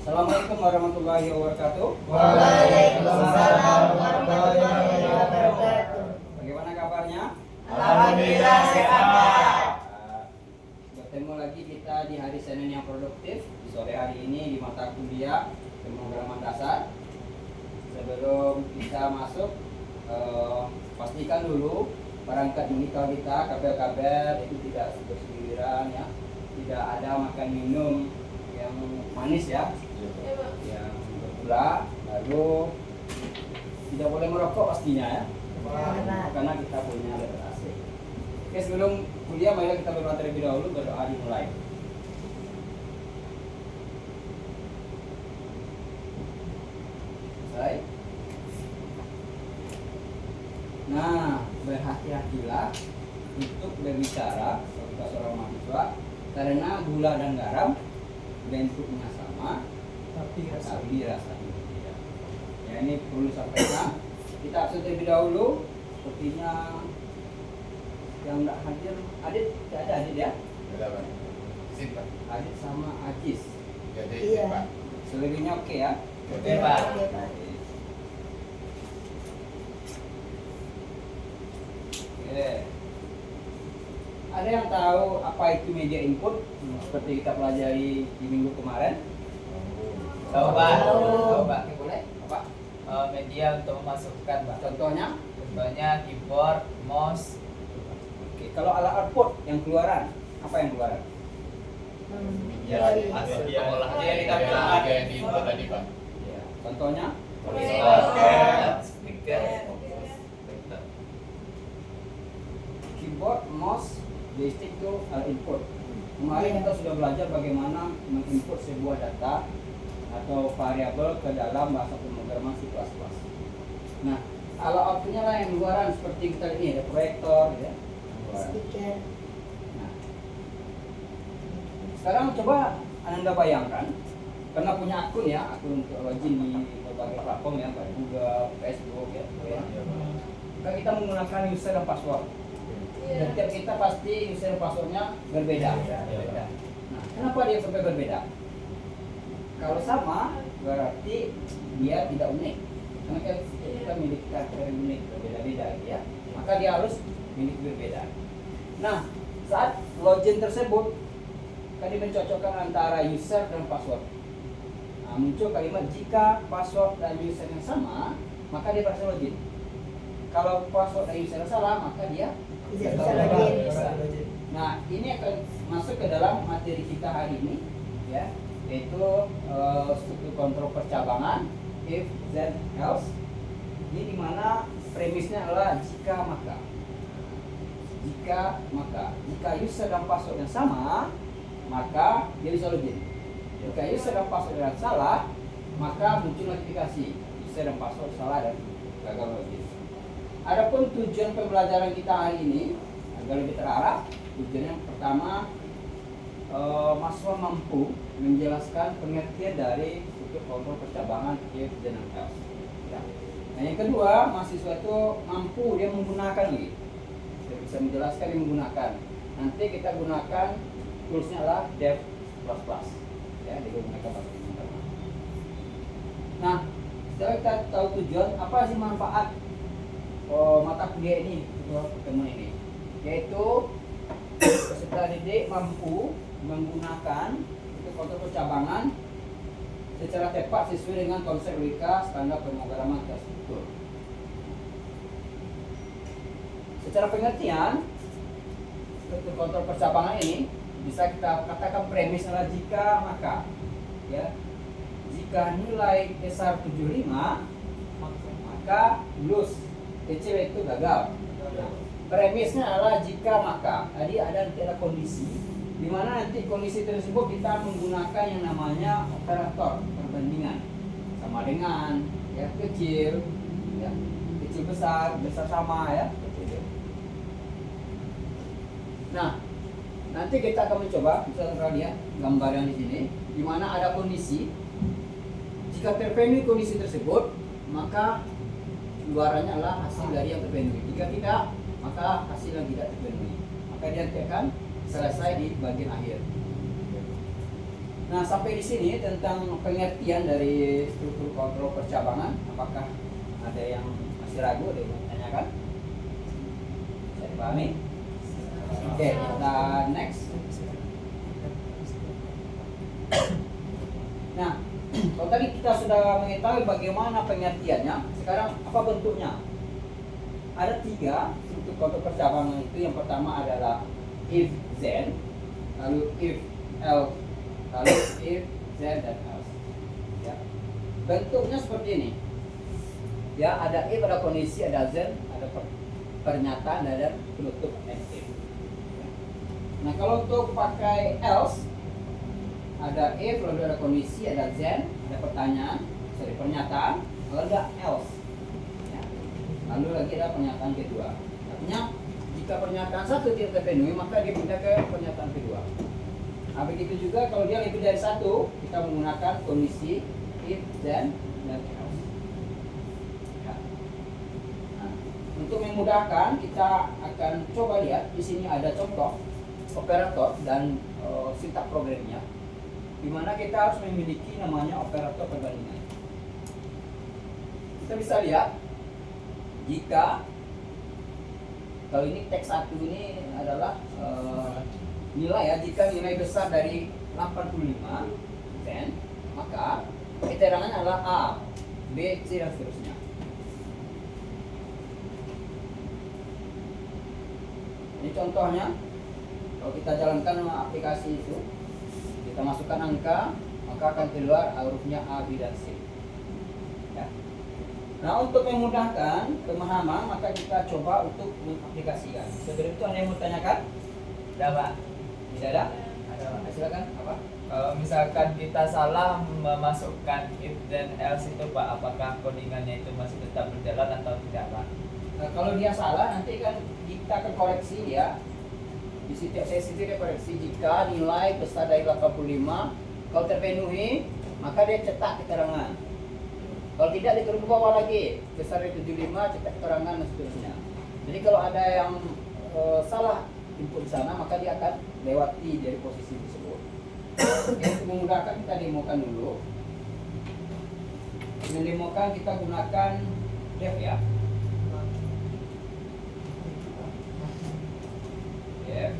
Assalamualaikum warahmatullahi wabarakatuh. Waalaikumsalam warahmatullahi wabarakatuh. Bagaimana kabarnya? Alhamdulillah sehat, Pak. Bertemu lagi kita di hari Senin yang produktif. Di sore hari ini di mata kuliah pemrograman dasar. Sebelum kita masuk, pastikan dulu perangkat digital kita, kabel-kabel itu tidak berseliweran ya. Tidak ada makan minum yang manis ya, yang bergula, lalu tidak boleh merokok pastinya ya, karena kita punya letter AC. Oke, sebelum kuliah mari kita berdoa terlebih dahulu, berdoa dimulai. Selesai. Nah, berhati-hatilah untuk berbicara ketika seorang mahasiswa, karena gula dan garam bentuknya sama, tapi rasanya berbeda. Ya, ini perlu sampaikan. Kita absen terlebih dahulu. Sepertinya yang tidak hadir, Adit tidak ada Adit ya? Ada Pak. Sip Pak. Adit sama Ajis. Iya. Pak. Selebihnya oke ya? Oke Pak. Oke, Pak. Oke. Ada yang tahu apa itu media input seperti kita pelajari di minggu kemarin? Tahu Pak? Tahu. Tahu Pak. Oke, boleh? Apa? Media untuk memasukkan Pak. Contohnya? Contohnya keyboard, mouse. Oke, kalau alat output yang keluaran, apa yang keluaran? Ya, hasil pengolahan yang ditampilkan. Yang di input tadi Pak. Ya, contohnya? Speaker. Keyboard, mouse, joystick itu alat input. Kemarin kita sudah belajar bagaimana menginput sebuah data atau variabel ke dalam bahasa pemrograman C++. Nah, alat outputnya lah yang luaran seperti kita ini, ada proyektor, ya. Speaker. Nah, sekarang coba Anda bayangkan, karena punya akun ya, akun untuk login di berbagai platform ya, kayak Google, Facebook ya. Maka kita menggunakan user dan password. Dan tiap kita pasti user dan passwordnya berbeda. Nah, kenapa dia sampai berbeda? Kalau sama, berarti dia tidak unik. Karena kita memiliki karakter yang unik, berbeda-beda ya. Maka dia harus memiliki berbeda. Nah, saat login tersebut, tadi mencocokkan antara user dan password. Nah, muncul kalimat jika password dan user yang sama, maka dia berhasil login. Kalau password dan user yang salah, maka dia Tidak bisa login. Nah, ini akan masuk ke dalam materi kita hari ini, ya, yaitu struktur kontrol percabangan, if, then, else. Ini dimana premisnya adalah jika maka. Jika maka, jika user dan password yang sama, maka dia bisa login. Jika user dan password yang salah, maka muncul notifikasi user dan password salah dan gagal login. Adapun tujuan pembelajaran kita hari ini agar lebih terarah, tujuan yang pertama, mahasiswa mampu menjelaskan pengertian dari struktur kontrol percabangan if, then, and else. Ya. Nah, yang kedua, mahasiswa itu mampu dia menggunakan nih, dia bisa menjelaskan dia menggunakan. Nanti kita gunakan toolsnya adalah dev++, ya, digunakan bahasa pemrograman. Nah, setelah kita tahu tujuan, apa sih manfaat mata kuliah ini untuk pertemuan ini, yaitu peserta didik mampu menggunakan untuk kontrol percabangan secara tepat sesuai dengan konsep logika standar pemrograman terstruktur. Secara pengertian, untuk kontrol percabangan ini bisa kita katakan premis adalah jika maka, ya, jika nilai besar 75 maka lulus. ECW itu gagal. Nah, premisnya adalah jika maka. Tadi ada kondisi di mana nanti kondisi tersebut kita menggunakan yang namanya operator perbandingan sama dengan ya kecil besar sama ya. Nah, nanti kita akan mencoba misalnya lihat gambar yang di sini di mana ada kondisi jika terpenuhi kondisi tersebut maka luarannya adalah hasil dari yang terpenuhi. Jika tidak, maka hasil yang tidak terpenuhi. Maka dia akan selesai di bagian akhir. Nah, sampai di sini tentang pengertian dari struktur kontrol percabangan. Apakah ada yang masih ragu, ada yang mau tanyakan? Bisa dipahami? Oke, kita next. Nah, kalau tadi kita sudah mengetahui bagaimana pengertiannya, sekarang apa bentuknya? Ada 3 struktur kontrol percabangan itu. Yang pertama adalah if then, lalu if else, lalu if then dan else. Ya. Bentuknya seperti ini. Ya, ada if, ada kondisi, ada then, ada pernyataan, ada penutup and if. Ya. Nah, kalau untuk pakai else, ada if, lalu ada kondisi, ada then, ada pertanyaan, pernyataan, lalu ada else. Ya. Lalu lagi ada pernyataan kedua. Artinya jika pernyataan satu tidak terpenuhi, maka dia pindah ke pernyataan kedua. Nah, begitu juga kalau dia lebih dari satu, kita menggunakan kondisi if, then, dan else. Ya. Nah, untuk memudahkan, kita akan coba lihat di sini ada contoh operator dan sintak programnya, di mana kita harus memiliki namanya operator perbandingan. Kita bisa lihat jika kalau ini teks 1 ini adalah nilai ya, jika nilai besar dari 85 then, maka keterangannya adalah A, B, C dan seterusnya. Ini contohnya, kalau kita jalankan aplikasi itu, kita masukkan angka, maka akan keluar hurufnya A, B dan C. Ya. Nah, untuk memudahkan pemahaman, maka kita coba untuk mengaplikasikan. Sebelum itu ada yang mau tanyakan? Ada Pak. Tidak ada? Ada Pak. Silakan. Apa? Kalau misalkan kita salah memasukkan if then else itu Pak, apakah codingannya itu masih tetap berjalan atau tidak Pak? Nah, kalau dia salah, nanti kan kita akan koreksi ya. Di setiap sesi itu dia koreksi. Jika nilai besar dari 85, kalau terpenuhi, maka dia cetak keterangan. Kalau tidak, dia turun ke bawah lagi. Besar dari 75, cetak keterangan dan seterusnya. Jadi kalau ada yang salah input di sana, maka dia akan lewati dari posisi tersebut. Oke, untuk memudahkan kita demokan dulu. Mendemokan kita gunakan def ya. Def.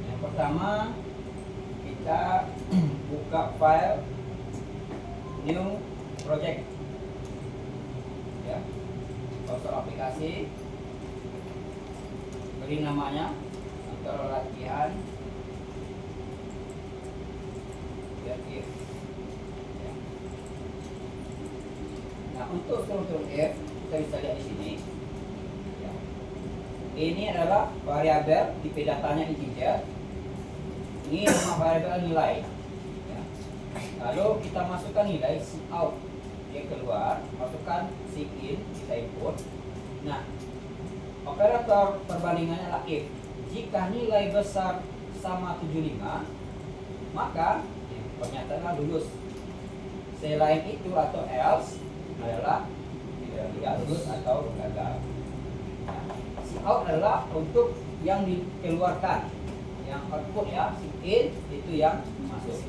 Yang pertama kita buka file new project ya, browser aplikasi, beri namanya atau latihan if ya. Nah, untuk struktur if kita bisa lihat di sini ya. Ini adalah variabel, tipe datanya integer. Ini nama variabel nilai ya. Lalu kita masukkan nilai out, dia keluar, masukkan in, kita input. Nah, operator perbandingannya adalah if. Jika nilai besar sama 75, maka pernyataannya lulus. Selain itu atau else adalah tidak lulus atau gagal. Nah, out adalah untuk yang dikeluarkan, yang output ya. In itu yang masuk.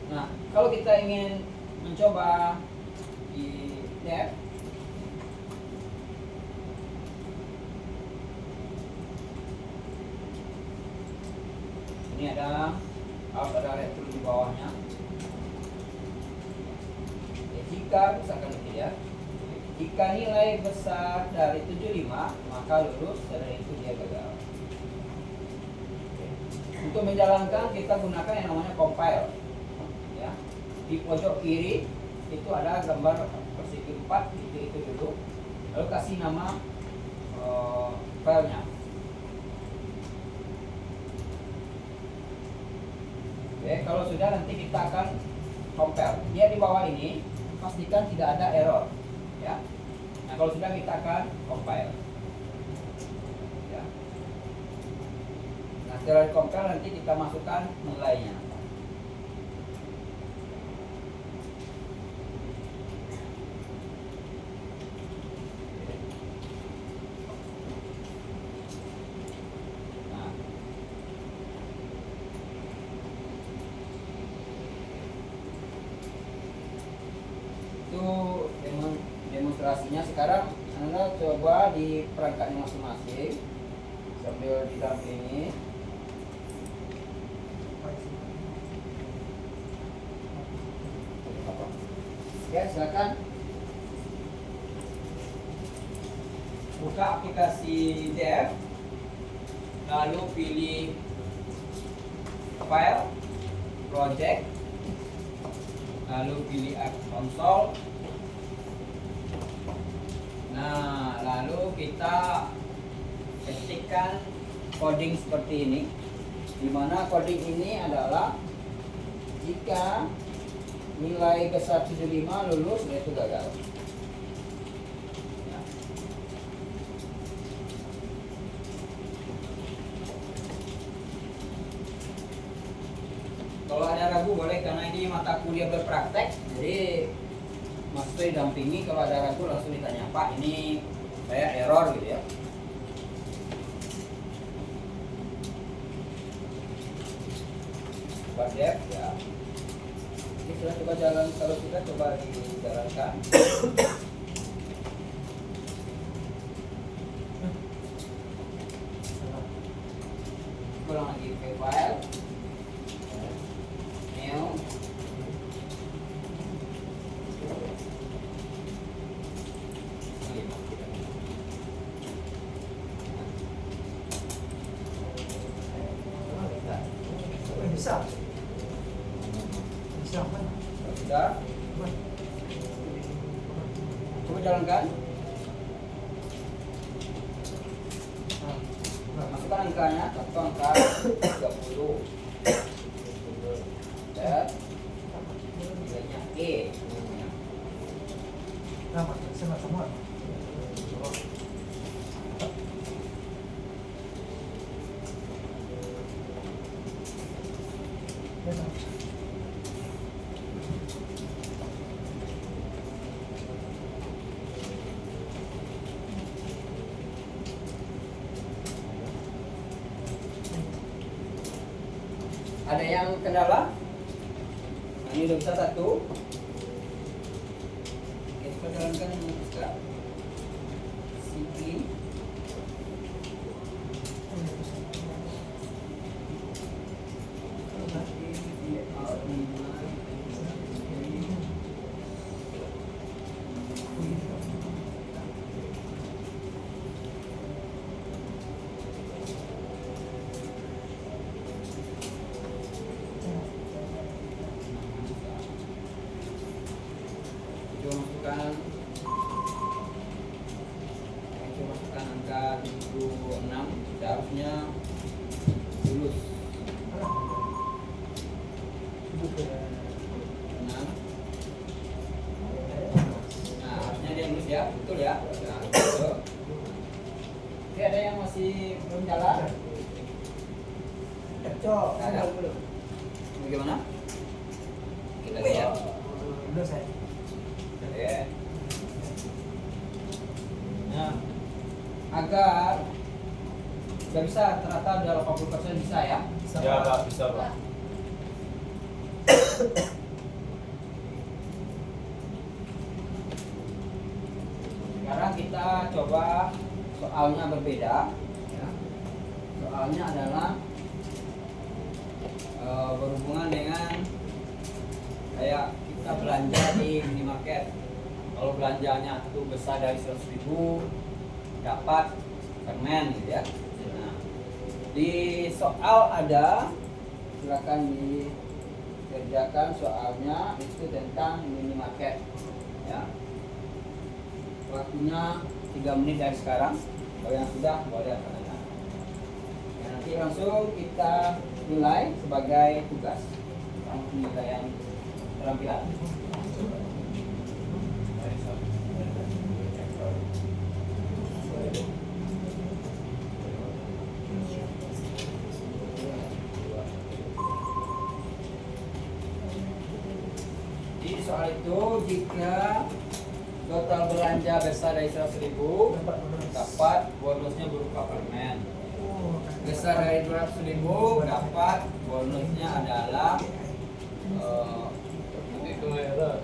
Nah, kalau kita ingin mencoba di def, ini ada retro di bawahnya. Ya, jika misalkan tidak, jika nilai besar dari 75 maka lulus, dan itu dia gagal. Untuk menjalankan kita gunakan yang namanya compile ya. Di pojok kiri itu ada gambar persegi 4, itu dulu, lalu kasih nama filenya. Oke, kalau sudah nanti kita akan compile. Dia di bawah ini pastikan tidak ada error ya. Nah, kalau sudah kita akan compile ya. Nah, setelah compile nanti kita masukkan nilainya. Nah, perangkatnya masing-masing sambil didampingi. Oke, silakan buka aplikasi Dev, lalu pilih File, Project, lalu pilih App Console. Nah, lalu kita ketikkan coding seperti ini, di mana coding ini adalah jika nilai besar 75 lulus, itu gagal. Ya. Kalau ada ragu boleh, karena ini mata kuliah berpraktek, jadi maksudnya didampingi. Kalau ada ragu langsung ditanya, Pak ini saya error gitu ya. Pak Dev ya. Ini sudah coba jalan, kalau sudah coba dijalankan. Ulang lagi ke file, new, Bisa. Bisa apa? sudah. Coba jalankan. Masukkan angkanya, satu angka 30. Dan nilainya E. Nama, semua. Ada yang kendala? Nah, ini udah bisa satu. Kita jalankan sekarang. Sini. Masukkan angka 76, seharusnya lulus. 6. Nah, harusnya dia lulus ya, betul ya. Nah, betul. Oke, ada yang masih belum jalan? Cok, Ada. Bagaimana? Kita lihat. Udah saya. Oke. Nah, agar sudah bisa, ternyata udah 80% bisa ya. Ya Pak, bisa Pak. Sekarang kita coba soalnya berbeda ya. Soalnya adalah berhubungan dengan kayak kita belanja di minimarket. Kalau belanjanya itu besar dari 100.000 dapat permen gitu ya. Nah, di soal ada, silakan dikerjakan soalnya itu tentang minimarket ya. Waktunya 3 menit dari sekarang. Kalau yang sudah boleh tanyakan. Ya, nanti langsung kita nilai sebagai tugas penilaian keterampilan. Di soal itu, jika total belanja besar dari 100.000 dapat bonusnya berupa permen. Besar dari 200.000 dapat bonusnya adalah Itu error.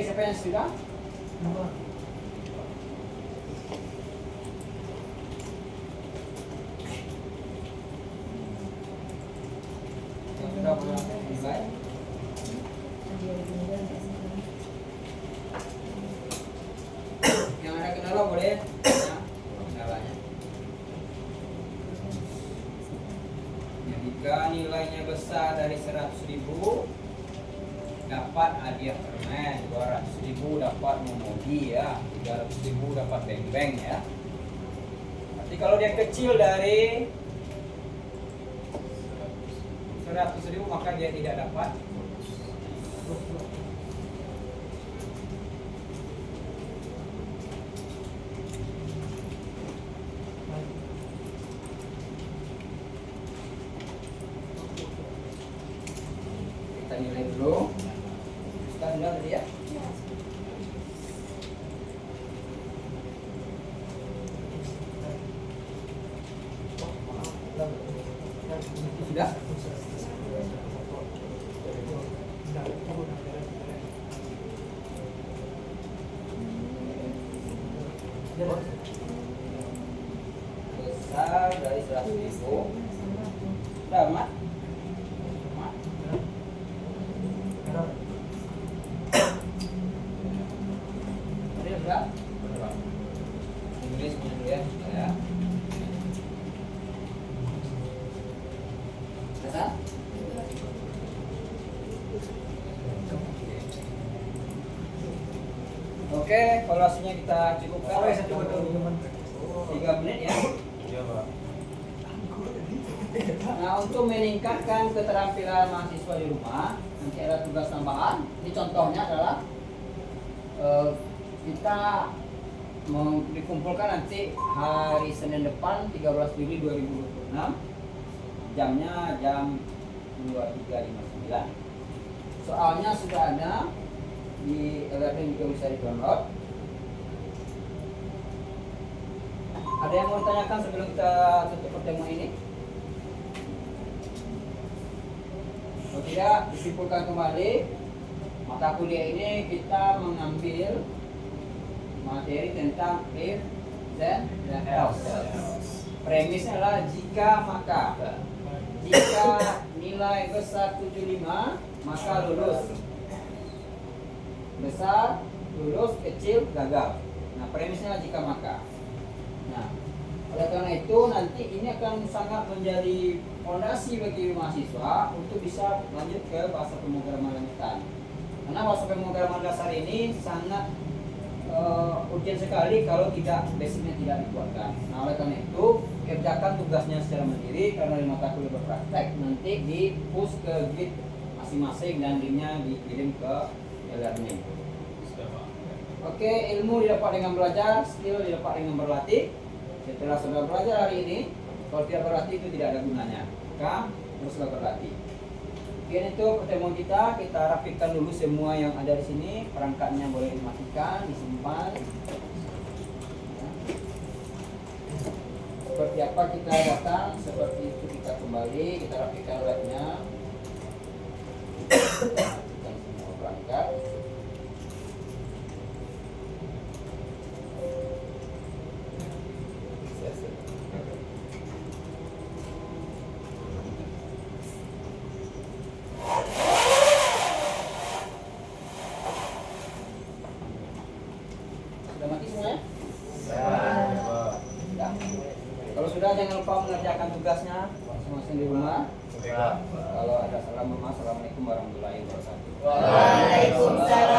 siapa yang sudah? Dua. Yang sudah boleh dimulai. Yang ada kendala boleh ya, kendalanya. Ya, jika nilainya besar dari 100.000 dapat hadiah permen, 200.000 dapat memodi ya, 300.000 dapat beng-beng ya. Tapi kalau dia kecil dari 100.000 maka dia tidak dapat. Kita nilai dulu. Kita sudah tadi ya. Sudah? Besar dari 100.000. Sudah, Mat? Mat? Tadi sudah? Inggris punya dulu ya. Ya. Sudah? Oke, evaluasinya kita cukupkan. Oh, saya coba dulu teman. 3 menit ya. Iya, Pak. Nah, untuk meningkatkan keterampilan mahasiswa di rumah, nanti ada tugas tambahan. Ini contohnya adalah kita dikumpulkan nanti hari Senin depan 13 Juli 2026. Jamnya jam 23.59. Soalnya sudah ada di e-learning, juga bisa di-download. Ada yang mau ditanyakan sebelum kita tutup pertemuan ini? Kalau tidak, disimpulkan kembali. Mata kuliah ini kita mengambil materi tentang if, then, dan else. Premisnya adalah jika maka. Jika nilai besar 75 maka lulus. Besar lulus, kecil gagal. Nah, premisnya adalah jika maka. Nah, oleh karena itu nanti ini akan sangat menjadi fondasi bagi mahasiswa untuk bisa lanjut ke bahasa pemrograman lanjutan. Karena bahasa pemrograman dasar ini sangat urgent sekali kalau tidak basicnya tidak dikuatkan. Nah, oleh karena itu kerjakan tugasnya secara mandiri karena di mata kuliah berpraktek nanti di push ke git masing-masing dan linknya dikirim ke e-learning. Sudah, Pak. Oke, ilmu didapat dengan belajar, skill didapat dengan berlatih. Setelah sudah belajar hari ini, kalau tidak berlatih itu tidak ada gunanya. Maka teruslah berlatih. Oke, itu pertemuan kita. Kita rapikan dulu semua yang ada di sini. Perangkatnya boleh dimatikan, disimpan. Ya. Seperti apa kita datang, seperti itu kita kembali. Kita rapikan webnya. Rapikan semua perangkat. Sudah mati semuanya? Pak. Sudah. Kalau sudah jangan lupa mengerjakan tugasnya masing-masing di rumah. Oke, Pak. Kalau ada salam, assalamualaikum warahmatullahi wabarakatuh. Waalaikumsalam